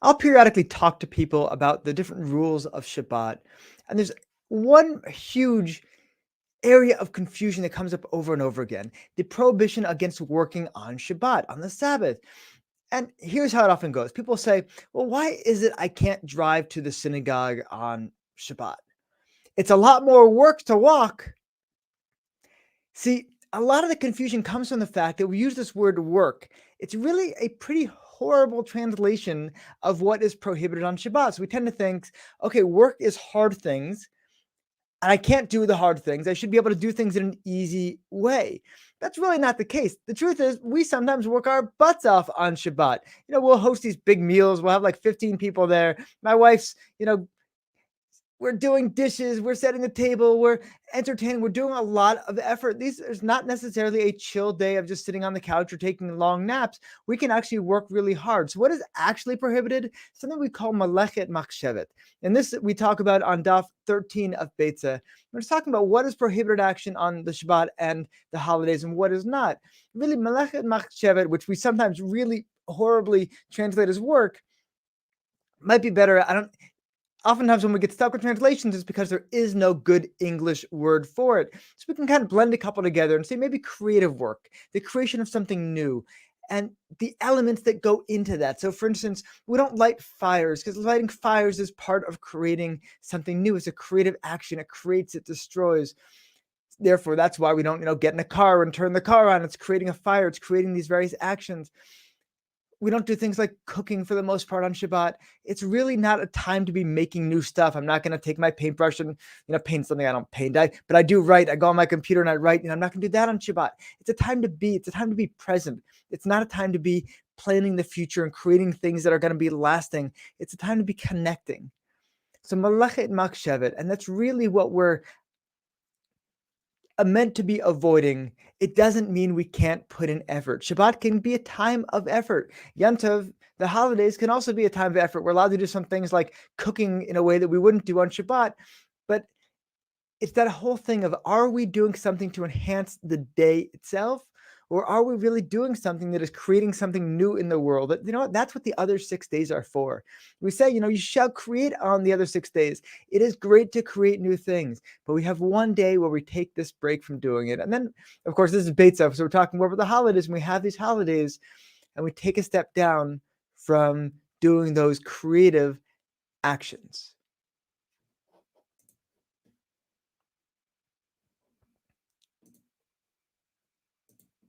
I'll periodically talk to people about the different rules of Shabbat. And there's one huge area of confusion that comes up over and over again: the prohibition against working on Shabbat, on the Sabbath. And here's how it often goes: people say, well, why is it I can't drive to the synagogue on Shabbat? It's a lot more work to walk. See, a lot of the confusion comes from the fact that we use this word work. It's really a pretty horrible translation of what is prohibited on Shabbat. So we tend to think, okay, work is hard things, and I can't do the hard things. I should be able to do things in an easy way. That's really not the case. The truth is, we sometimes work our butts off on Shabbat. We'll host these big meals. We'll have like 15 people there. My wife's, we're doing dishes, we're setting the table, we're entertaining, we're doing a lot of effort. There's not necessarily a chill day of just sitting on the couch or taking long naps. We can actually work really hard. So what is actually prohibited? Something we call malechet machshevet. And this we talk about on Daf 13 of Beitzah. We're just talking about what is prohibited action on the Shabbat and the holidays and what is not. Really, malechet machshevet, which we sometimes really horribly translate as work, might be better. Oftentimes when we get stuck with translations, it's because there is no good English word for it. So we can kind of blend a couple together and say maybe creative work, the creation of something new, and the elements that go into that. So for instance, we don't light fires because lighting fires is part of creating something new. It's a creative action. It creates, it destroys. Therefore, that's why we don't, get in a car and turn the car on. It's creating a fire. It's creating these various actions. We don't do things like cooking for the most part on Shabbat. It's really not a time to be making new stuff. I'm not going to take my paintbrush and, paint something I don't paint. But I do write. I go on my computer and I write. I'm not going to do that on Shabbat. It's a time to be. It's a time to be present. It's not a time to be planning the future and creating things that are going to be lasting. It's a time to be connecting. So malachet machshevet, and that's really what we're meant to be avoiding. It doesn't mean we can't put in effort. Shabbat can be a time of effort. Yom Tov, the holidays, can also be a time of effort. We're allowed to do some things like cooking in a way that we wouldn't do on Shabbat. But it's that whole thing of, are we doing something to enhance the day itself? Or are we really doing something that is creating something new in the world? That's what the other 6 days are for. We say, you shall create on the other 6 days. It is great to create new things, but we have one day where we take this break from doing it. And then, of course, this is Beitzah, so we're talking more about the holidays, and we have these holidays, and we take a step down from doing those creative actions.